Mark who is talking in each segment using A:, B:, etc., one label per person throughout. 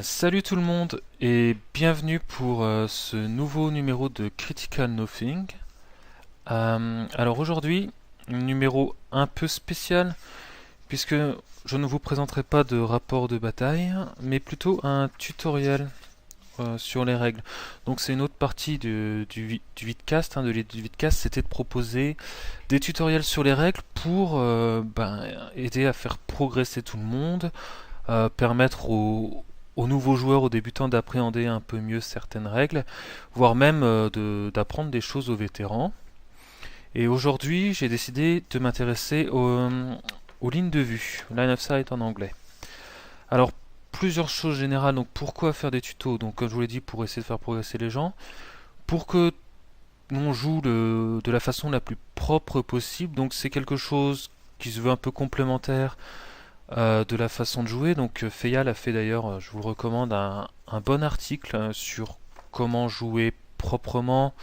A: Salut tout le monde et bienvenue pour ce nouveau numéro de Critical Nothing. Alors aujourd'hui, un numéro un peu spécial puisque je ne vous présenterai pas de rapport de bataille mais plutôt un tutoriel sur les règles. Donc c'est une autre partie du vidcast, du vidcast, c'était de proposer des tutoriels sur les règles pour aider à faire progresser tout le monde, permettre aux nouveaux joueurs, aux débutants d'appréhender un peu mieux certaines règles, voire même d'apprendre des choses aux vétérans. Et aujourd'hui, j'ai décidé de m'intéresser aux lignes de vue, line of sight en anglais. Alors, plusieurs choses générales. Donc, pourquoi faire des tutos? Donc, comme je vous l'ai dit, pour essayer de faire progresser les gens, pour que on joue de la façon la plus propre possible. Donc, c'est quelque chose qui se veut un peu complémentaire de la façon de jouer. Donc Feyal a fait d'ailleurs, je vous le recommande, un bon article sur comment jouer proprement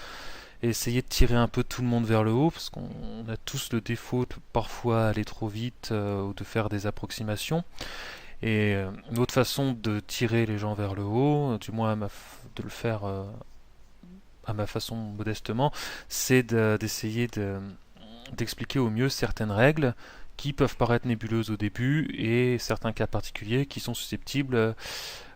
A: et essayer de tirer un peu tout le monde vers le haut, parce qu'on a tous le défaut de parfois aller trop vite ou de faire des approximations. Et une autre façon de tirer les gens vers le haut, du moins de le faire à ma façon modestement, c'est d'essayer d'expliquer au mieux certaines règles qui peuvent paraître nébuleuses au début et certains cas particuliers qui sont susceptibles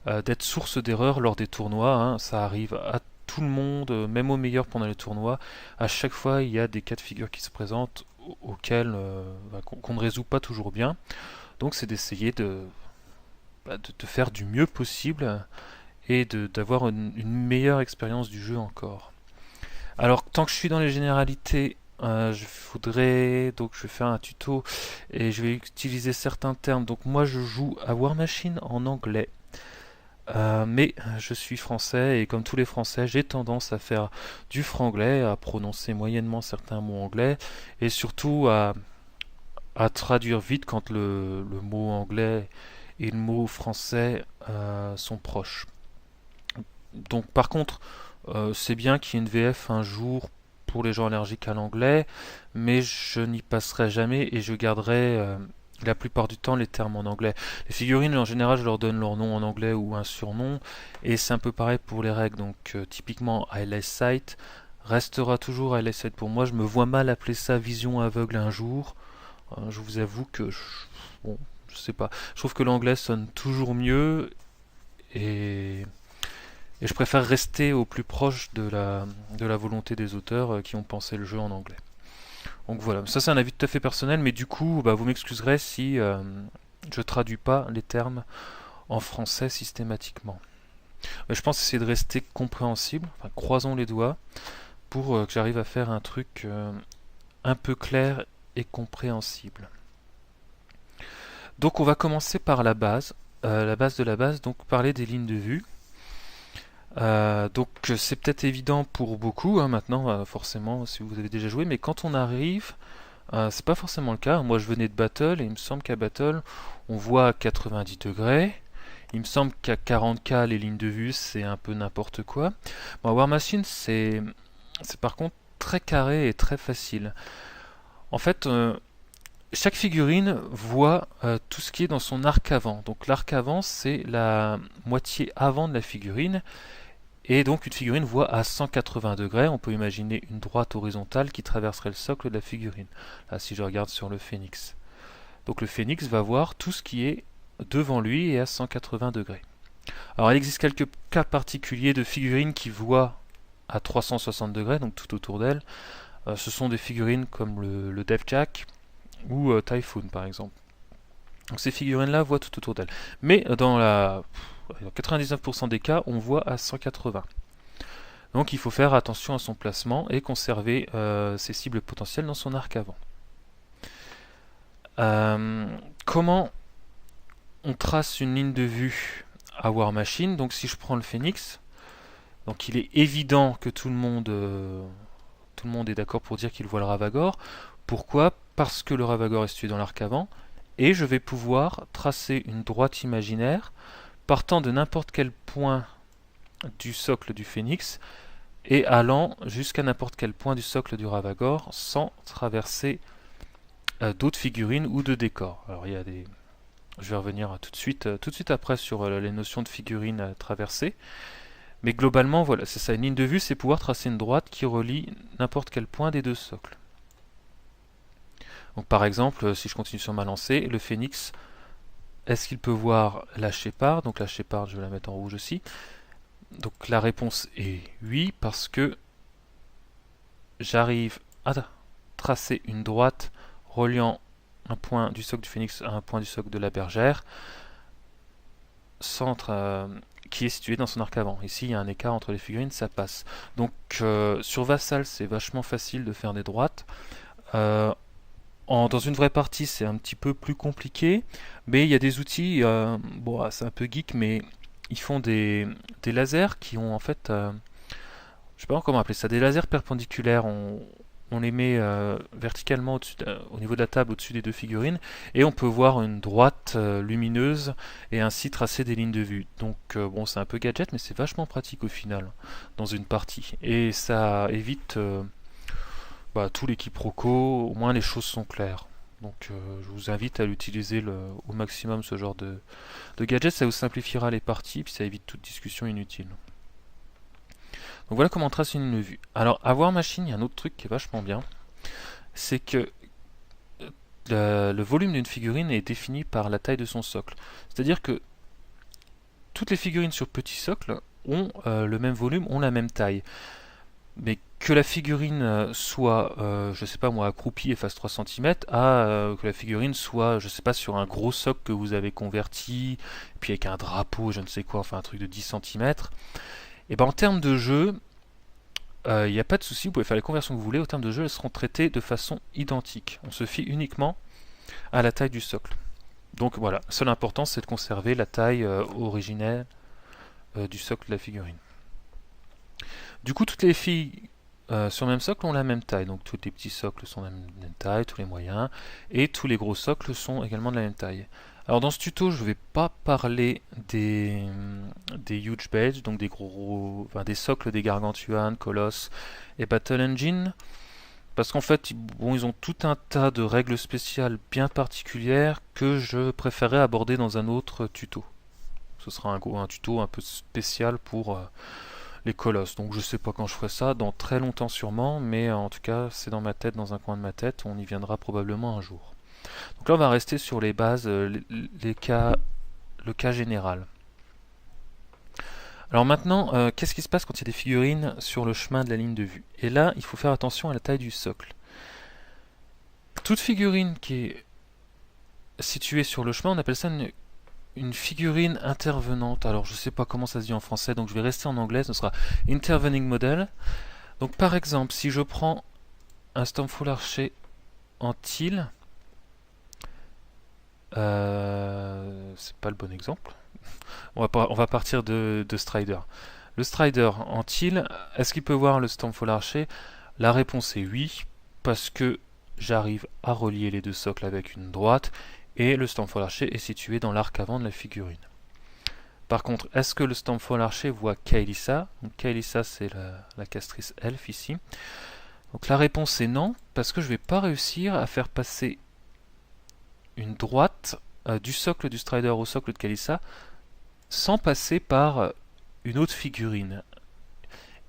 A: d'être source d'erreurs lors des tournois. Hein. Ça arrive à tout le monde, même aux meilleurs pendant les tournois. À chaque fois, il y a des cas de figure qui se présentent auxquels qu'on ne résout pas toujours bien. Donc c'est d'essayer de faire du mieux possible et d'avoir une meilleure expérience du jeu encore. Alors, tant que je suis dans les généralités, je vais faire un tuto et je vais utiliser certains termes. Donc, moi, je joue à War Machine en anglais. Mais je suis français et comme tous les français, j'ai tendance à faire du franglais, à prononcer moyennement certains mots anglais et surtout à traduire vite quand le mot anglais et le mot français sont proches. Donc, par contre, c'est bien qu'il y ait une VF un jour pour les gens allergiques à l'anglais, mais je n'y passerai jamais et je garderai la plupart du temps les termes en anglais. Les figurines, en général, je leur donne leur nom en anglais ou un surnom, et c'est un peu pareil pour les règles. Donc, typiquement, Eyeless Sight restera toujours Eyeless Sight pour moi. Je me vois mal appeler ça vision aveugle un jour. Je vous avoue que, bon, je sais pas. Je trouve que l'anglais sonne toujours mieux et je préfère rester au plus proche de la volonté des auteurs qui ont pensé le jeu en anglais. Donc voilà, ça c'est un avis tout à fait personnel, mais du coup, vous m'excuserez si je traduis pas les termes en français systématiquement. Mais je pense essayer de rester compréhensible, enfin, croisons les doigts, pour que j'arrive à faire un truc un peu clair et compréhensible. Donc on va commencer par la base de la base, donc parler des lignes de vue. Donc c'est peut-être évident pour beaucoup hein, maintenant, forcément, si vous avez déjà joué, mais quand on arrive, c'est pas forcément le cas. Moi je venais de Battle et il me semble qu'à Battle, on voit à 90 degrés. Il me semble qu'à 40K, les lignes de vue, c'est un peu n'importe quoi. Bon, War Machine, c'est par contre très carré et très facile. En fait, chaque figurine voit tout ce qui est dans son arc avant. Donc l'arc avant, c'est la moitié avant de la figurine. Et donc une figurine voit à 180 degrés, on peut imaginer une droite horizontale qui traverserait le socle de la figurine. Là, si je regarde sur le phénix. Donc le phénix va voir tout ce qui est devant lui et à 180 degrés. Alors il existe quelques cas particuliers de figurines qui voient à 360 degrés, donc tout autour d'elle. Ce sont des figurines comme le Deathjack ou Typhoon par exemple. Donc ces figurines-là voient tout autour d'elle. Mais dans 99% des cas, on voit à 180. Donc il faut faire attention à son placement et conserver ses cibles potentielles dans son arc avant. Comment on trace une ligne de vue à War Machine? Donc si je prends le Phoenix, donc il est évident que tout le monde est d'accord pour dire qu'il voit le Ravagore. Pourquoi? Parce que le Ravagore est situé dans l'arc avant et je vais pouvoir tracer une droite imaginaire partant de n'importe quel point du socle du Phénix et allant jusqu'à n'importe quel point du socle du Ravagore sans traverser d'autres figurines ou de décors. Alors il y a Je vais revenir tout de suite après sur les notions de figurines à traverser. Mais globalement, voilà, c'est ça. Une ligne de vue, c'est pouvoir tracer une droite qui relie n'importe quel point des deux socles. Donc par exemple, si je continue sur ma lancée, le phénix, est-ce qu'il peut voir la Shepard? Donc la Shepard, je vais la mettre en rouge aussi. Donc la réponse est oui, parce que j'arrive à tracer une droite reliant un point du socle du phénix à un point du socle de la bergère, centre qui est situé dans son arc avant. Ici, il y a un écart entre les figurines, ça passe. Donc sur Vassal, c'est vachement facile de faire des droites. Dans une vraie partie, c'est un petit peu plus compliqué, mais il y a des outils, bon, c'est un peu geek, mais ils font des lasers qui ont en fait, je sais pas comment appeler ça, des lasers perpendiculaires. On les met verticalement au niveau de la table au-dessus des deux figurines, et on peut voir une droite lumineuse et ainsi tracer des lignes de vue. Donc bon, c'est un peu gadget, mais c'est vachement pratique au final dans une partie, et ça évite tous les quiproquos, au moins les choses sont claires. Donc je vous invite à l'utiliser au maximum, ce genre de gadget. Ça vous simplifiera les parties, puis ça évite toute discussion inutile. Donc voilà comment on trace une ligne de vue. Alors à War Machine, il y a un autre truc qui est vachement bien, c'est que le volume d'une figurine est défini par la taille de son socle. C'est-à-dire que toutes les figurines sur petit socle ont le même volume, ont la même taille. Mais que la figurine soit, je sais pas moi, accroupie et fasse 3 cm, que la figurine soit, je sais pas, sur un gros socle que vous avez converti, puis avec un drapeau, je ne sais quoi, enfin un truc de 10 cm, et ben en termes de jeu, il n'y a pas de souci, vous pouvez faire les conversions que vous voulez, en termes de jeu, elles seront traitées de façon identique. On se fie uniquement à la taille du socle. Donc voilà, seule importance, c'est de conserver la taille originelle du socle de la figurine. Du coup, toutes les filles sur le même socle ont la même taille. Donc tous les petits socles sont de la même taille, tous les moyens, et tous les gros socles sont également de la même taille. Alors dans ce tuto, je ne vais pas parler des huge badges, donc des socles des Gargantuan, Colossus et Battle Engine, parce qu'en fait, ils ont tout un tas de règles spéciales bien particulières que je préférerais aborder dans un autre tuto. Ce sera un tuto un peu spécial pour les colosses. Donc je sais pas quand je ferai ça, dans très longtemps sûrement, mais en tout cas c'est dans ma tête, dans un coin de ma tête, on y viendra probablement un jour. Donc là on va rester sur les bases, le cas général. Alors maintenant, qu'est-ce qui se passe quand il y a des figurines sur le chemin de la ligne de vue? Et là, il faut faire attention à la taille du socle. Toute figurine qui est située sur le chemin, on appelle ça une figurine intervenante. Alors je sais pas comment ça se dit en français, donc je vais rester en anglais, ce sera intervening model. Donc par exemple, si je prends un Stormfall Archer en teal, c'est pas le bon exemple. On va partir de Strider. Le Strider en teal, est-ce qu'il peut voir le Stormfall Archer? La réponse est oui, parce que j'arrive à relier les deux socles avec une droite, et le Stormfall Archer est situé dans l'arc avant de la figurine. Par contre, est-ce que le Stormfall Archer voit Kael'Thas? Donc Kael'Thas, c'est la castrice elfe ici. Donc la réponse est non, parce que je ne vais pas réussir à faire passer une droite du socle du Strider au socle de Kael'Thas sans passer par une autre figurine.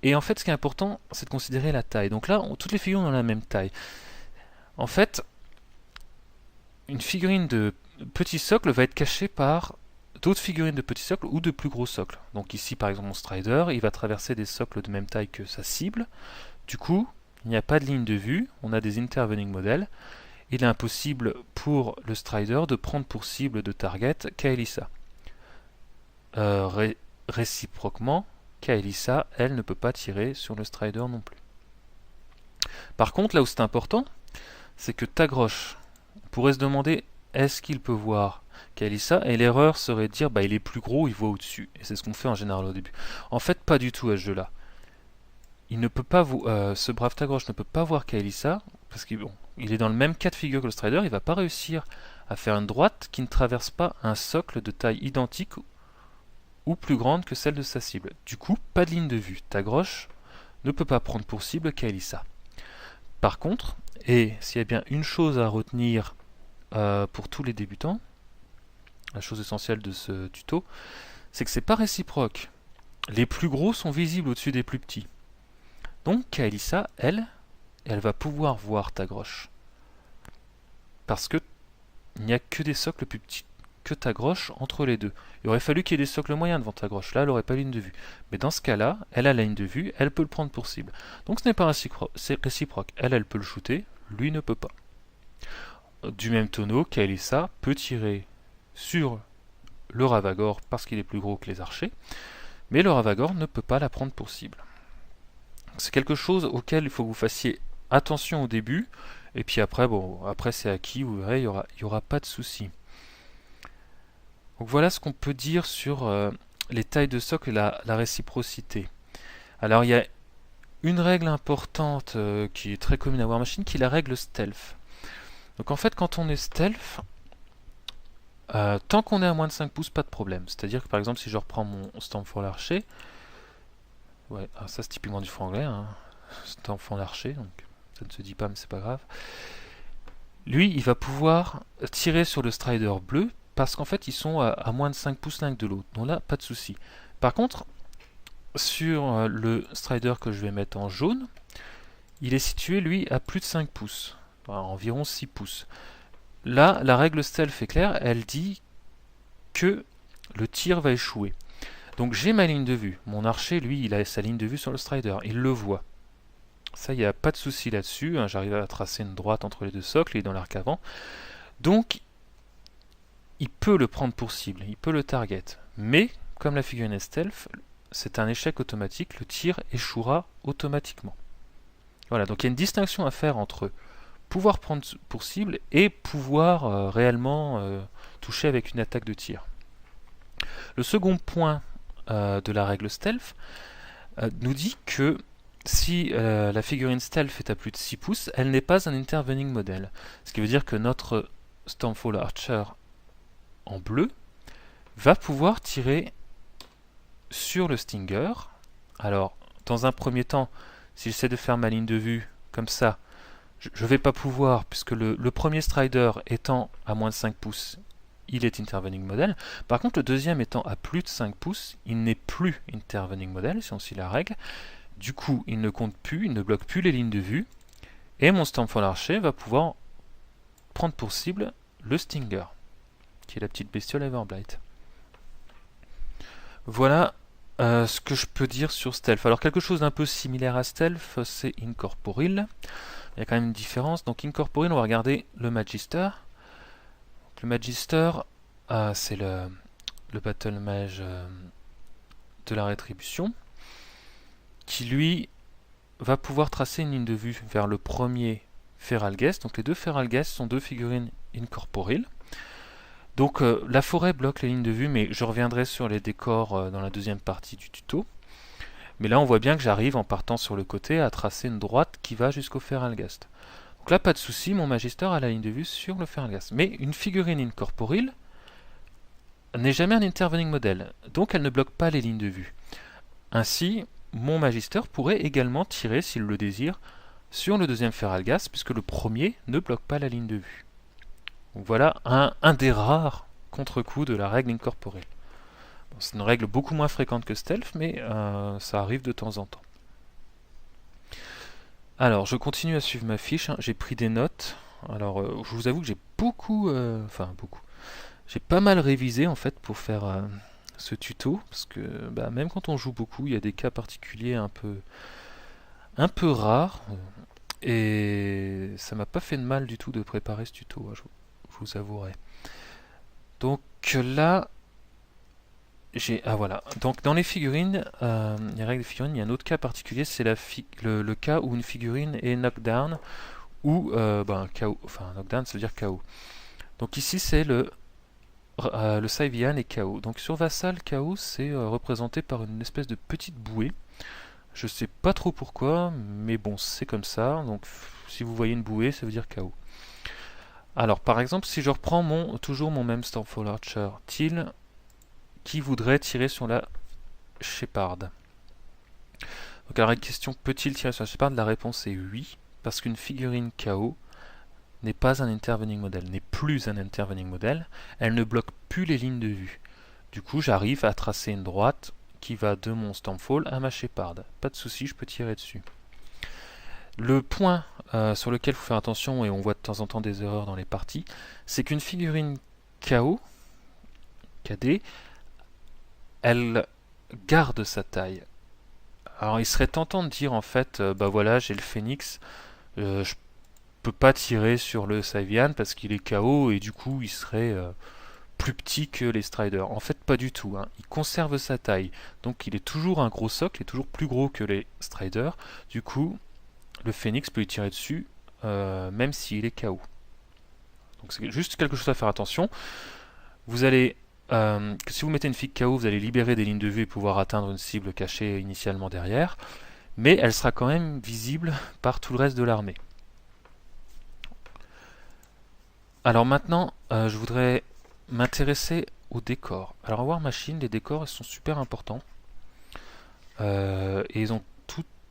A: Et en fait, ce qui est important, c'est de considérer la taille. Donc là, toutes les figurines ont la même taille. En fait, une figurine de petit socle va être cachée par d'autres figurines de petit socle ou de plus gros socles. Donc ici, par exemple, mon Strider, il va traverser des socles de même taille que sa cible. Du coup, il n'y a pas de ligne de vue, on a des intervening models. Il est impossible pour le Strider de prendre pour cible de target Kael'Thas. Réciproquement, Kael'Thas, elle, ne peut pas tirer sur le Strider non plus. Par contre, là où c'est important, c'est que Tagrosh pourrait se demander est-ce qu'il peut voir Kael'Thas, et l'erreur serait de dire il est plus gros, il voit au-dessus. Et c'est ce qu'on fait en général au début. En fait, pas du tout à ce jeu-là. Il ne peut pas ce brave Tagrosh ne peut pas voir Kael'Thas, parce qu'il il est dans le même cas de figure que le Strider, il ne va pas réussir à faire une droite qui ne traverse pas un socle de taille identique ou plus grande que celle de sa cible. Du coup, pas de ligne de vue. Tagrosh ne peut pas prendre pour cible Kael'Thas. Par contre, et s'il y a bien une chose à retenir pour tous les débutants, la chose essentielle de ce tuto, c'est que c'est pas réciproque. Les plus gros sont visibles au-dessus des plus petits. Donc Kaelissa, elle va pouvoir voir ta groche. Parce que il n'y a que des socles plus petits que ta groche entre les deux. Il aurait fallu qu'il y ait des socles moyens devant ta groche. Là, elle n'aurait pas ligne de vue. Mais dans ce cas-là, elle a la ligne de vue, elle peut le prendre pour cible. Donc ce n'est pas réciproque. Elle peut le shooter, lui ne peut pas. Du même tonneau, Kaelissa peut tirer sur le Ravagore parce qu'il est plus gros que les archers, mais le Ravagore ne peut pas la prendre pour cible. C'est quelque chose auquel il faut que vous fassiez attention au début, et puis après, après c'est acquis, vous verrez, il y aura pas de souci. Donc voilà ce qu'on peut dire sur les tailles de socle et la réciprocité. Alors il y a une règle importante qui est très commune à War Machine, qui est la règle stealth. Donc en fait, quand on est stealth, tant qu'on est à moins de 5 pouces, pas de problème. C'est-à-dire que par exemple, si je reprends mon Stormfall Archer, ouais, ça c'est typiquement du franglais, hein, Stormfall Archer, donc ça ne se dit pas mais c'est pas grave. Lui, il va pouvoir tirer sur le Strider bleu, parce qu'en fait, ils sont à moins de 5 pouces l'un de l'autre. Donc là, pas de souci. Par contre, sur le Strider que je vais mettre en jaune, il est situé, lui, à plus de 5 pouces. Enfin, environ 6 pouces. Là, la règle stealth est claire, elle dit que le tir va échouer. Donc j'ai ma ligne de vue. Mon archer, lui, il a sa ligne de vue sur le Strider. Il le voit. Ça, il n'y a pas de souci là-dessus. Hein, j'arrive à tracer une droite entre les deux socles, il est dans l'arc avant. Donc, il peut le prendre pour cible, il peut le target. Mais, comme la figurine est stealth, c'est un échec automatique, le tir échouera automatiquement. Voilà, donc il y a une distinction à faire entre pouvoir prendre pour cible et pouvoir réellement toucher avec une attaque de tir. Le second point de la règle stealth nous dit que si la figurine stealth est à plus de 6 pouces, elle n'est pas un intervening model. Ce qui veut dire que notre Stormfall Archer en bleu va pouvoir tirer sur le Stinger. Alors, dans un premier temps, si j'essaie de faire ma ligne de vue comme ça, je ne vais pas pouvoir, puisque le premier Strider étant à moins de 5 pouces, il est intervening model. Par contre, le deuxième étant à plus de 5 pouces, il n'est plus intervening model, si on suit la règle. Du coup, il ne compte plus, il ne bloque plus les lignes de vue, et mon Stormfall Archer va pouvoir prendre pour cible le Stinger, qui est la petite bestiole Everblight. Voilà ce que je peux dire sur Stealth. Alors quelque chose d'un peu similaire à Stealth, c'est Incorporeal. Il y a quand même une différence. Donc Incorporeal, on va regarder le Magister. Donc, le Magister, c'est le Battle Mage de la Rétribution, qui lui va pouvoir tracer une ligne de vue vers le premier Feralghest. Donc les deux Feralghest sont deux figurines Incorporeal. Donc la forêt bloque les lignes de vue, mais je reviendrai sur les décors dans la deuxième partie du tuto. Mais là on voit bien que j'arrive en partant sur le côté à tracer une droite qui va jusqu'au Feralghest. Donc là pas de souci, mon Magister a la ligne de vue sur le Feralghest. Mais une figurine Incorporeal n'est jamais un intervening model, donc elle ne bloque pas les lignes de vue. Ainsi, mon Magister pourrait également tirer, s'il le désire, sur le deuxième Feralghest, puisque le premier ne bloque pas la ligne de vue. Donc voilà un des rares contre-coups de la règle Incorporeal. Bon, c'est une règle beaucoup moins fréquente que Stealth, mais ça arrive de temps en temps. Alors, je continue à suivre ma fiche, hein. J'ai pris des notes. Alors, je vous avoue que j'ai beaucoup... J'ai pas mal révisé, en fait, pour faire ce tuto, parce que même quand on joue beaucoup, il y a des cas particuliers un peu rares, et ça m'a pas fait de mal du tout de préparer ce tuto, je vous avouerai. Donc là, voilà. Donc dans les figurines, les règles des figurines, il y a un autre cas particulier, c'est le cas où une figurine est knockdown ou KO. Enfin, knockdown, ça veut dire KO. Donc ici, c'est le Saivian est KO. Donc sur Vassal, KO, c'est représenté par une espèce de petite bouée. Je sais pas trop pourquoi, mais bon, c'est comme ça. Donc si vous voyez une bouée, ça veut dire KO. Alors par exemple, si je reprends toujours mon même Stormfall Archer, Teal, qui voudrait tirer sur la Shepard. Donc alors la question, peut-il tirer sur la Shepard? La réponse est oui, parce qu'une figurine KO n'est pas un intervening model, n'est plus un intervening model. Elle ne bloque plus les lignes de vue. Du coup, j'arrive à tracer une droite qui va de mon Stormfall à ma Shepard. Pas de souci, je peux tirer dessus. Le point sur lequel il faut faire attention, et on voit de temps en temps des erreurs dans les parties, c'est qu'une figurine KO, KD, elle garde sa taille. Alors il serait tentant de dire en fait, bah voilà, j'ai le Phoenix, je peux pas tirer sur le Savian parce qu'il est KO et du coup il serait plus petit que les Striders. En fait, pas du tout, hein. Il conserve sa taille, donc il est toujours un gros socle, il est toujours plus gros que les Striders. Du coup, le Phoenix peut y tirer dessus, même s'il est KO. Donc c'est juste quelque chose à faire attention. Vous allez, si vous mettez une fig KO, vous allez libérer des lignes de vue et pouvoir atteindre une cible cachée initialement derrière, mais elle sera quand même visible par tout le reste de l'armée. Alors maintenant, je voudrais m'intéresser aux décors. Alors à War Machine, les décors ils sont super importants. Et ils ont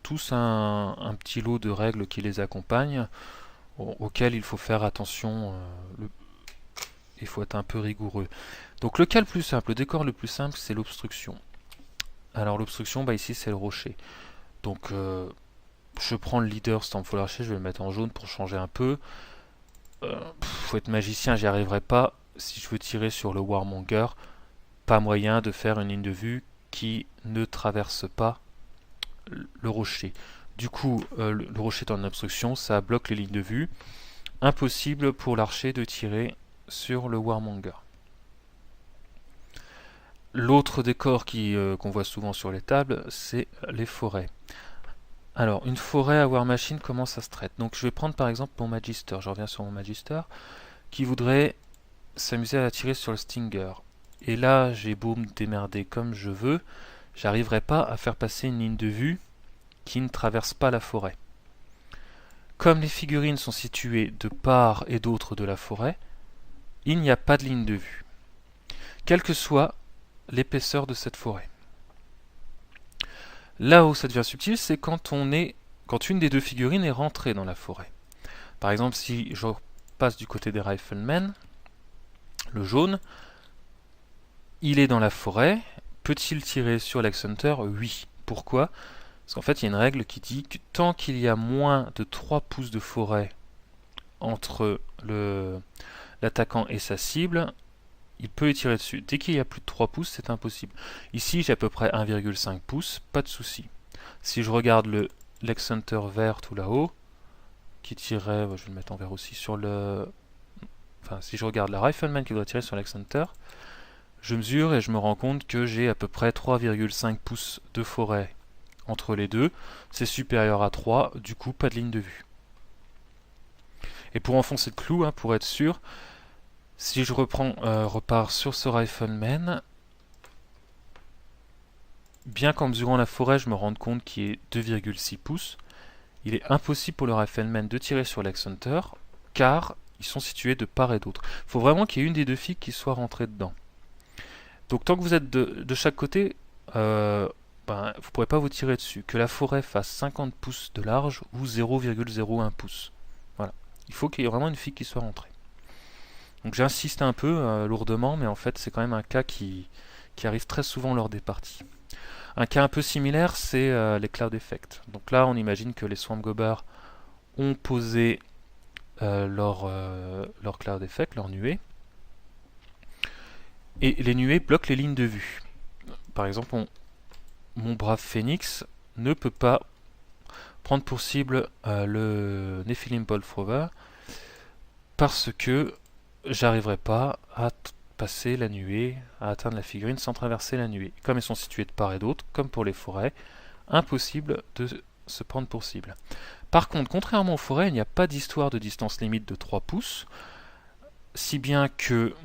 A: tous un petit lot de règles qui les accompagnent, auxquelles il faut faire attention. Il faut être un peu rigoureux. Donc le cas le plus simple, le décor le plus simple, c'est l'obstruction. Alors l'obstruction, bah ici c'est le rocher. Donc je prends le leader Stormfall Archer, je vais le mettre en jaune pour changer un peu. Faut être magicien, j'y arriverai pas. Si je veux tirer sur le Warmonger, pas moyen de faire une ligne de vue qui ne traverse pas le rocher. Du coup, le rocher est en obstruction, ça bloque les lignes de vue. Impossible pour l'archer de tirer sur le Warmonger. L'autre décor qu'on voit souvent sur les tables, c'est les forêts. Alors, une forêt à War Machine, comment ça se traite? Donc, je vais prendre par exemple mon Magister. Je reviens sur mon Magister, qui voudrait s'amuser à tirer sur le Stinger. Et là, j'ai beau me démerder comme je veux, j'arriverai pas à faire passer une ligne de vue qui ne traverse pas la forêt. Comme les figurines sont situées de part et d'autre de la forêt, il n'y a pas de ligne de vue, quelle que soit l'épaisseur de cette forêt. Là où ça devient subtil, c'est quand une des deux figurines est rentrée dans la forêt. Par exemple, si je passe du côté des Riflemen, le jaune, il est dans la forêt. Peut-il tirer sur l'Ex Hunter? Oui. Pourquoi? Parce qu'en fait, il y a une règle qui dit que tant qu'il y a moins de 3 pouces de forêt entre l'attaquant et sa cible, il peut y tirer dessus. Dès qu'il y a plus de 3 pouces, c'est impossible. Ici, j'ai à peu près 1,5 pouces, pas de souci. Si je regarde le Lex Hunter vert tout là-haut, qui tirerait, je vais le mettre en vert aussi, sur le... Enfin, si je regarde la Rifleman qui doit tirer sur Lex Hunter, je mesure et je me rends compte que j'ai à peu près 3,5 pouces de forêt entre les deux. C'est supérieur à 3, du coup, pas de ligne de vue. Et pour enfoncer le clou, hein, pour être sûr, si je repars sur ce Rifleman, bien qu'en mesurant la forêt, je me rende compte qu'il est 2,6 pouces, il est impossible pour le Rifleman de tirer sur l'Ex Hunter, car ils sont situés de part et d'autre. Il faut vraiment qu'il y ait une des deux filles qui soit rentrée dedans. Donc tant que vous êtes de chaque côté, vous ne pourrez pas vous tirer dessus. Que la forêt fasse 50 pouces de large ou 0,01 pouces. Voilà. Il faut qu'il y ait vraiment une fille qui soit rentrée. Donc j'insiste un peu lourdement, mais en fait c'est quand même un cas qui arrive très souvent lors des parties. Un cas un peu similaire, c'est les Cloud Effects. Donc là on imagine que les Swamp Gobbers ont posé leur Cloud Effect, leur nuée. Et les nuées bloquent les lignes de vue. Par exemple, mon brave Phoenix ne peut pas prendre pour cible le Nephilim Bolt Thrower parce que j'arriverai pas à passer la nuée, à atteindre la figurine sans traverser la nuée. Comme elles sont situées de part et d'autre, comme pour les forêts, impossible de se prendre pour cible. Par contre, contrairement aux forêts, il n'y a pas d'histoire de distance limite de 3 pouces, si bien que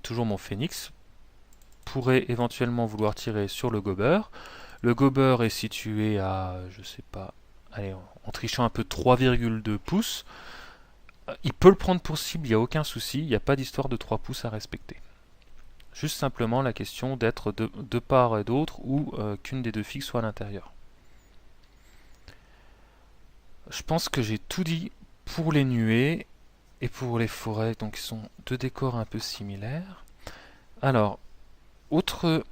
A: toujours mon Phoenix pourrait éventuellement vouloir tirer sur le Gobber. Le Gobber est situé à, je sais pas, allez, en trichant un peu 3,2 pouces. Il peut le prendre pour cible, il n'y a aucun souci, il n'y a pas d'histoire de 3 pouces à respecter. Juste simplement la question d'être de part et d'autre ou qu'une des deux filles soit à l'intérieur. Je pense que j'ai tout dit pour les nuées et pour les forêts, donc ils sont deux décors un peu similaires. Alors, autre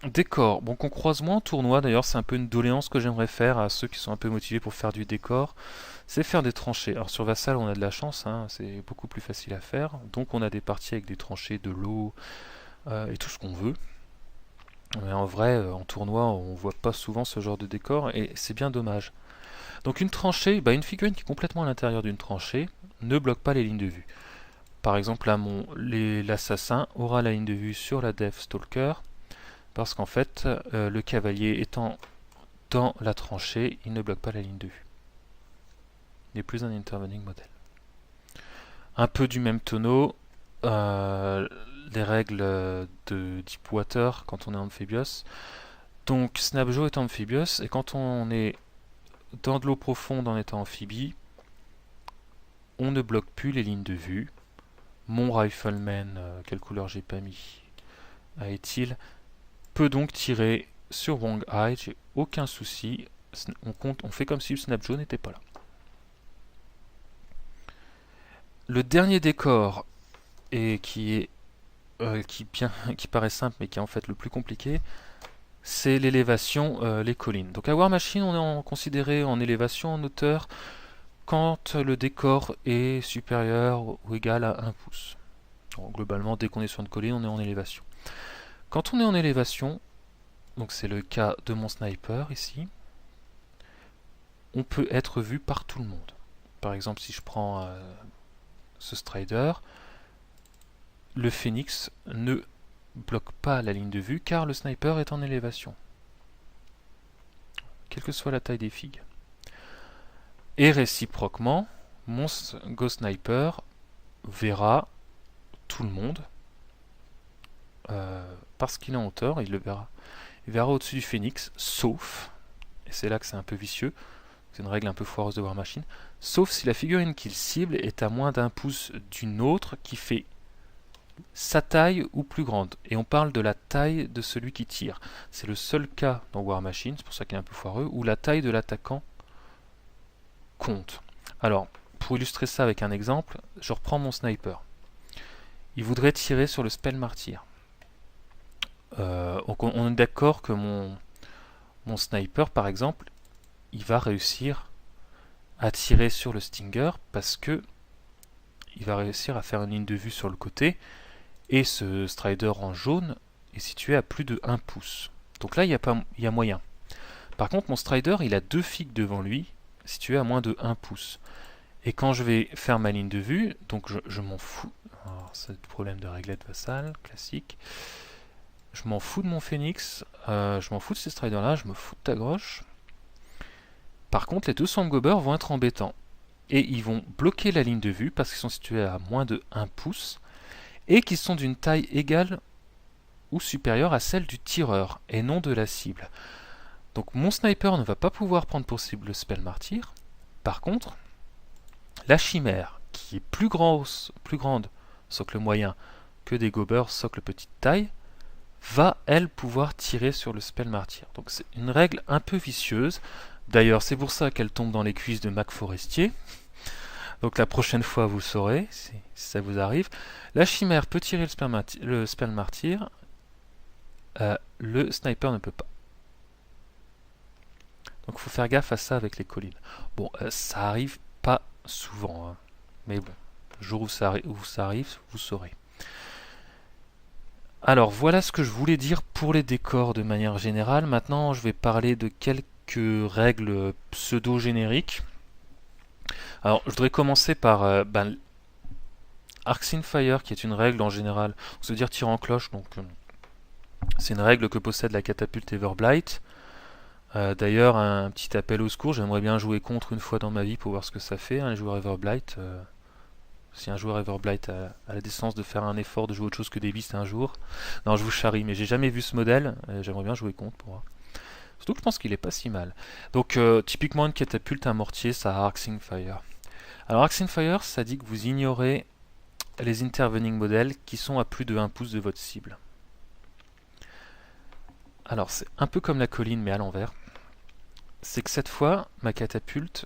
A: décor, bon qu'on croise moins en tournoi, d'ailleurs c'est un peu une doléance que j'aimerais faire à ceux qui sont un peu motivés pour faire du décor, c'est faire des tranchées. Alors sur Vassal on a de la chance, hein, c'est beaucoup plus facile à faire, donc on a des parties avec des tranchées, de l'eau et tout ce qu'on veut. Mais en vrai, en tournoi, on voit pas souvent ce genre de décor et c'est bien dommage. Donc une tranchée, bah, une figurine qui est complètement à l'intérieur d'une tranchée ne bloque pas les lignes de vue. Par exemple, là, l'assassin aura la ligne de vue sur la Death Stalker, parce qu'en fait, le cavalier étant dans la tranchée, il ne bloque pas la ligne de vue. Il n'est plus un intervening model. Un peu du même tonneau, les règles de Deepwater quand on est amphibious. Donc Snapjo est amphibious, et quand on est dans de l'eau profonde en étant amphibie, on ne bloque plus les lignes de vue. Mon rifleman, quelle couleur j'ai pas mis, est-il, peut donc tirer sur Wong Hai, j'ai aucun souci. On fait comme si le Snapjo n'était pas là. Le dernier décor, et qui paraît simple mais qui est en fait le plus compliqué, c'est l'élévation, les collines. Donc à War Machine, on est considéré en élévation en hauteur quand le décor est supérieur ou égal à 1 pouce. Donc, globalement, dès qu'on est sur une colline, on est en élévation. Quand on est en élévation, donc c'est le cas de mon sniper ici, on peut être vu par tout le monde. Par exemple, si je prends ce Strider, le Phoenix ne bloque pas la ligne de vue car le sniper est en élévation, quelle que soit la taille des figues. Et réciproquement, mon Ghost Sniper verra tout le monde parce qu'il est en hauteur, il le verra. Il verra au-dessus du Phoenix, sauf, et c'est là que c'est un peu vicieux, c'est une règle un peu foireuse de War Machine, sauf si la figurine qu'il cible est à moins d'1 pouce d'une autre qui fait sa taille ou plus grande. Et on parle de la taille de celui qui tire. C'est le seul cas dans War Machine, c'est pour ça qu'il est un peu foireux, où la taille de l'attaquant compte. Alors, pour illustrer ça avec un exemple, je reprends mon sniper. Il voudrait tirer sur le Spell Martyr. On est d'accord que mon sniper, par exemple, il va réussir à tirer sur le Stinger parce que il va réussir à faire une ligne de vue sur le côté et ce Strider en jaune est situé à plus de 1 pouce. Donc là, il y a moyen. Par contre, mon Strider, il a 2 figues devant lui, situées à moins de 1 pouce. Et quand je vais faire ma ligne de vue, donc je m'en fous. C'est le problème de réglette Vassal, classique. Je m'en fous de mon Phoenix, je m'en fous de ces Striders-là, je me fous de ta groche. Par contre, les deux Sandgobers vont être embêtants. Et ils vont bloquer la ligne de vue parce qu'ils sont situés à moins de 1 pouce et qu'ils sont d'une taille égale ou supérieure à celle du tireur et non de la cible. Donc mon sniper ne va pas pouvoir prendre pour cible le Spell Martyr. Par contre, la chimère, qui est plus grande, socle moyen, que des gobers, socle petite taille, va, elle, pouvoir tirer sur le Spell Martyr. Donc c'est une règle un peu vicieuse. D'ailleurs, c'est pour ça qu'elle tombe dans les cuisses de Mac Forestier. Donc la prochaine fois, vous saurez, si ça vous arrive. La chimère peut tirer le Spell Martyr. Le sniper ne peut pas. Donc il faut faire gaffe à ça avec les collines. Bon, ça arrive pas souvent, hein. Mais bon, le jour où ça arrive, vous saurez. Alors voilà ce que je voulais dire pour les décors de manière générale. Maintenant, je vais parler de quelques règles pseudo-génériques. Alors, je voudrais commencer par Arcs in Fire, qui est une règle en général, on se dire tir en cloche, donc c'est une règle que possède la catapulte Everblight. D'ailleurs, un petit appel au secours, j'aimerais bien jouer contre une fois dans ma vie pour voir ce que ça fait, un joueur Everblight. Si un joueur Everblight a la décence de faire un effort de jouer autre chose que des beasts un jour. Non, je vous charrie, mais j'ai jamais vu ce modèle, j'aimerais bien jouer contre pour voir. Surtout que je pense qu'il est pas si mal. Donc, typiquement, une catapulte, un mortier, ça a Arcs in Fire. Alors, Arcs in Fire, ça dit que vous ignorez les intervening models qui sont à plus de 1 pouce de votre cible. Alors, c'est un peu comme la colline, mais à l'envers. C'est que cette fois, ma catapulte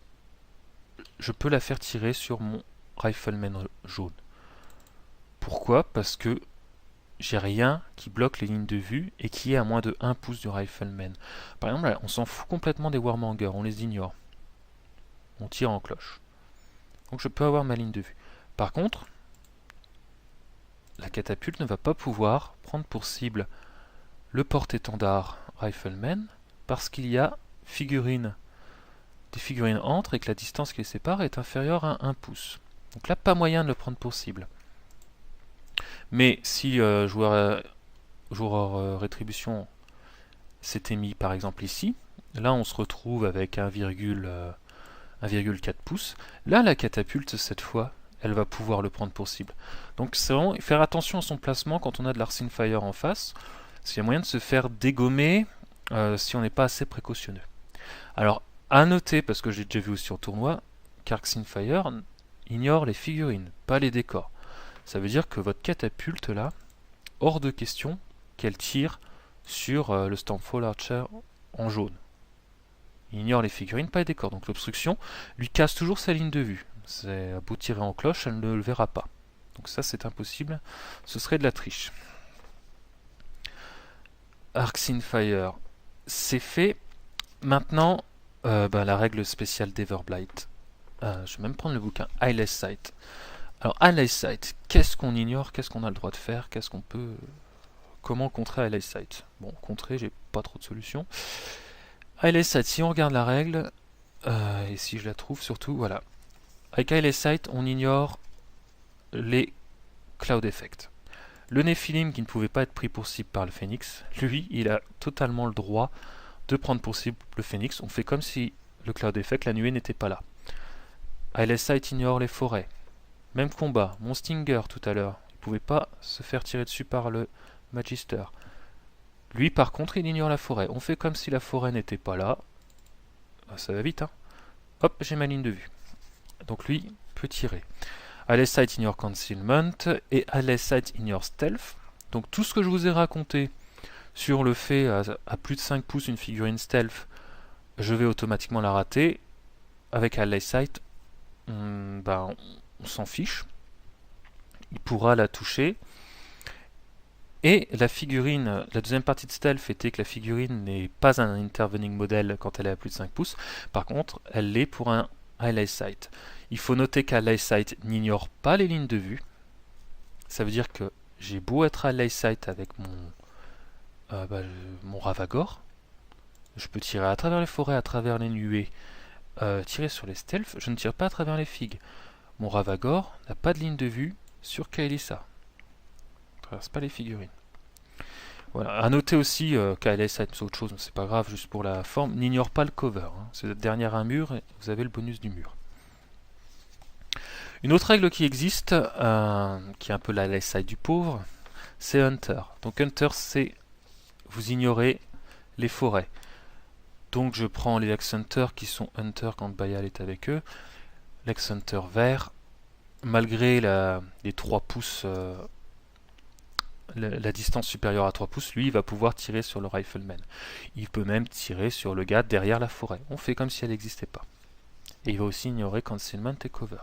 A: je peux la faire tirer sur mon rifleman jaune. Pourquoi? Parce que j'ai rien qui bloque les lignes de vue et qui est à moins de 1 pouce du rifleman. Par exemple, là, on s'en fout complètement des warmongers, on les ignore. On tire en cloche. Donc je peux avoir ma ligne de vue. Par contre, la catapulte ne va pas pouvoir prendre pour cible le porte-étendard rifleman parce qu'il y a des figurines entre et que la distance qui les sépare est inférieure à 1 pouce. Donc là, pas moyen de le prendre pour cible. Mais si joueur rétribution s'était mis par exemple ici, là on se retrouve avec 1,4 pouces. Là, la catapulte, cette fois, elle va pouvoir le prendre pour cible. Donc c'est vraiment faire attention à son placement quand on a de l'Arcing Fire en face. S'il y a moyen de se faire dégommer si on n'est pas assez précautionneux. Alors, à noter, parce que j'ai déjà vu aussi en tournoi, qu'Arcing Fire ignore les figurines, pas les décors. Ça veut dire que votre catapulte, là, hors de question qu'elle tire sur le Stormfall Archer en jaune. Il ignore les figurines, pas les décors. Donc l'obstruction lui casse toujours sa ligne de vue. C'est à beau tirer en cloche, elle ne le verra pas. Donc ça, c'est impossible. Ce serait de la triche. Arcing Fire, c'est fait. Maintenant, la règle spéciale d'Everblight. Je vais même prendre le bouquin Eyeless Sight. Alors, Eyeless Sight, qu'est-ce qu'on ignore? Qu'est-ce qu'on a le droit de faire? Qu'est-ce qu'on peut... Comment contrer Eyeless Sight? Bon, contrer, j'ai pas trop de solutions. Eyeless Sight, si on regarde la règle, et si je la trouve surtout, voilà. Avec Eyeless Sight, on ignore les Cloud Effects. Le Nephilim, qui ne pouvait pas être pris pour cible par le Phoenix, lui, il a totalement le droit de prendre pour cible le Phoenix. On fait comme si le Cloud Effect, la nuée, n'était pas là. Eyeless Sight ignore les forêts. Même combat, mon Stinger tout à l'heure, il ne pouvait pas se faire tirer dessus par le Magister. Lui, par contre, il ignore la forêt. On fait comme si la forêt n'était pas là. Ça va vite, hein. Hop, j'ai ma ligne de vue. Donc lui peut tirer. Eyeless Sight ignore Concealment et Eyeless Sight ignore Stealth. Donc tout ce que je vous ai raconté sur le fait à plus de 5 pouces une figurine Stealth, je vais automatiquement la rater. Avec Eyeless Sight, on s'en fiche. Il pourra la toucher. Et la figurine, la deuxième partie de Stealth était que la figurine n'est pas un intervening model quand elle est à plus de 5 pouces. Par contre, elle l'est pour un Eyeless Sight. Il faut noter qu'Eyeless Sight n'ignore pas les lignes de vue. Ça veut dire que j'ai beau être Eyeless Sight avec mon Ravagor, je peux tirer à travers les forêts, à travers les nuées, tirer sur les stealths, je ne tire pas à travers les figues. Mon Ravagor n'a pas de ligne de vue sur Kael'thas. Il ne traverse pas les figurines. Voilà. À noter aussi qu'Eyeless Sight, c'est autre chose, mais c'est pas grave, juste pour la forme, n'ignore pas le cover. Hein. C'est derrière un mur et vous avez le bonus du mur. Une autre règle qui existe, qui est un peu la Eyeless Sight du pauvre, c'est Hunter. Donc Hunter, c'est vous ignorez les forêts. Donc je prends les Lex Hunter qui sont Hunter quand Bayal est avec eux. Lex Hunter vert, malgré les 3 pouces, la distance supérieure à 3 pouces, lui il va pouvoir tirer sur le Rifleman. Il peut même tirer sur le gars derrière la forêt. On fait comme si elle n'existait pas. Et il va aussi ignorer Concealment et Cover.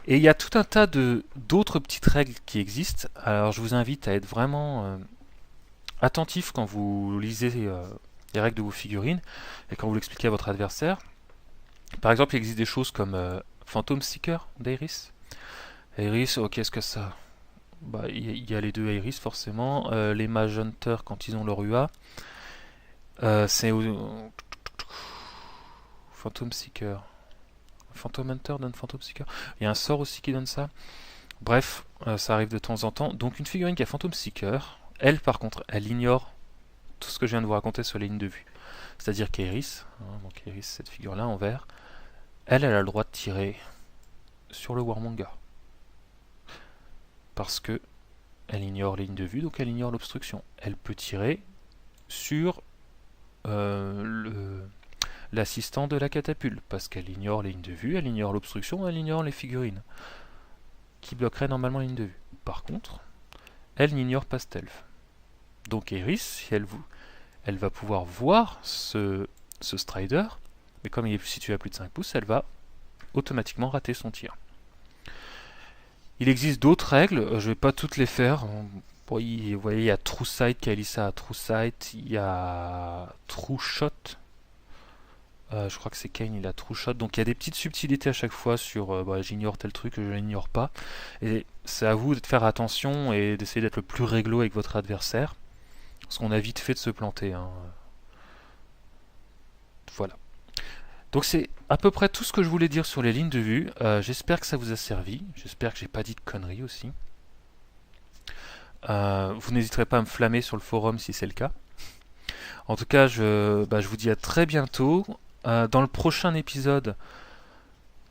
A: Et il y a tout un tas d'autres petites règles qui existent. Alors je vous invite à être vraiment attentif quand vous lisez les règles de vos figurines et quand vous l'expliquez à votre adversaire. Par exemple, il existe des choses comme Phantom Seeker d'Iris. Iris, ok, qu'est-ce que ça? Il y a les deux Iris forcément. Les Mage Hunter quand ils ont leur UA. C'est Phantom Seeker. Phantom Hunter donne Phantom Seeker. Il y a un sort aussi qui donne ça. Bref, ça arrive de temps en temps. Donc une figurine qui a Phantom Seeker, elle par contre, elle ignore tout ce que je viens de vous raconter sur les lignes de vue. C'est-à-dire qu'Iris, donc Iris, cette figure-là en vert, elle a le droit de tirer sur le Warmonger. Parce que elle ignore les lignes de vue, donc elle ignore l'obstruction. Elle peut tirer sur l'assistant de la catapulte, parce qu'elle ignore les lignes de vue, elle ignore l'obstruction, elle ignore les figurines, qui bloqueraient normalement les lignes de vue. Par contre, elle n'ignore pas Stealth. Donc Iris, si elle va pouvoir voir ce Strider, mais comme il est situé à plus de 5 pouces, elle va automatiquement rater son tir. Il existe d'autres règles, je ne vais pas toutes les faire. Bon, vous voyez, il y a True Sight, Kael'Thas a True Sight, il y a True Shot. Je crois que c'est Kayn, il a True Shot. Donc il y a des petites subtilités à chaque fois sur j'ignore tel truc, je l'ignore pas. Et c'est à vous de faire attention et d'essayer d'être le plus réglo avec votre adversaire. Parce qu'on a vite fait de se planter. Hein. Voilà. Donc c'est à peu près tout ce que je voulais dire sur les lignes de vue. J'espère que ça vous a servi. J'espère que j'ai pas dit de conneries aussi. Vous n'hésiterez pas à me flammer sur le forum si c'est le cas. En tout cas, je vous dis à très bientôt. Dans le prochain épisode,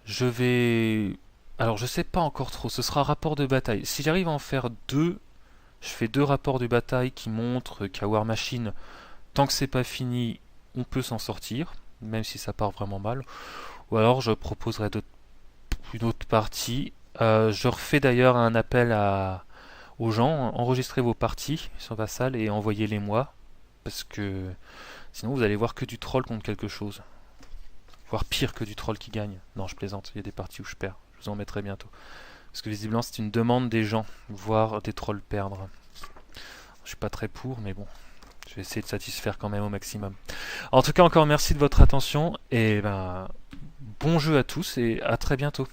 A: je vais... Alors, je sais pas encore trop. Ce sera rapport de bataille. Si j'arrive à en faire 2, je fais 2 rapports de bataille qui montrent qu'à War Machine, tant que c'est pas fini, on peut s'en sortir, même si ça part vraiment mal. Ou alors, je proposerai une autre partie. Je refais d'ailleurs un appel aux gens. Enregistrez vos parties sur Vassal et envoyez-les moi. Parce que sinon, vous allez voir que du troll contre quelque chose. Voire pire que du troll qui gagne. Non, je plaisante, il y a des parties où je perds. Je vous en mettrai bientôt. Parce que visiblement, c'est une demande des gens, voir des trolls perdre. Je suis pas très pour, mais bon. Je vais essayer de satisfaire quand même au maximum. En tout cas, encore merci de votre attention. Et bon jeu à tous et à très bientôt.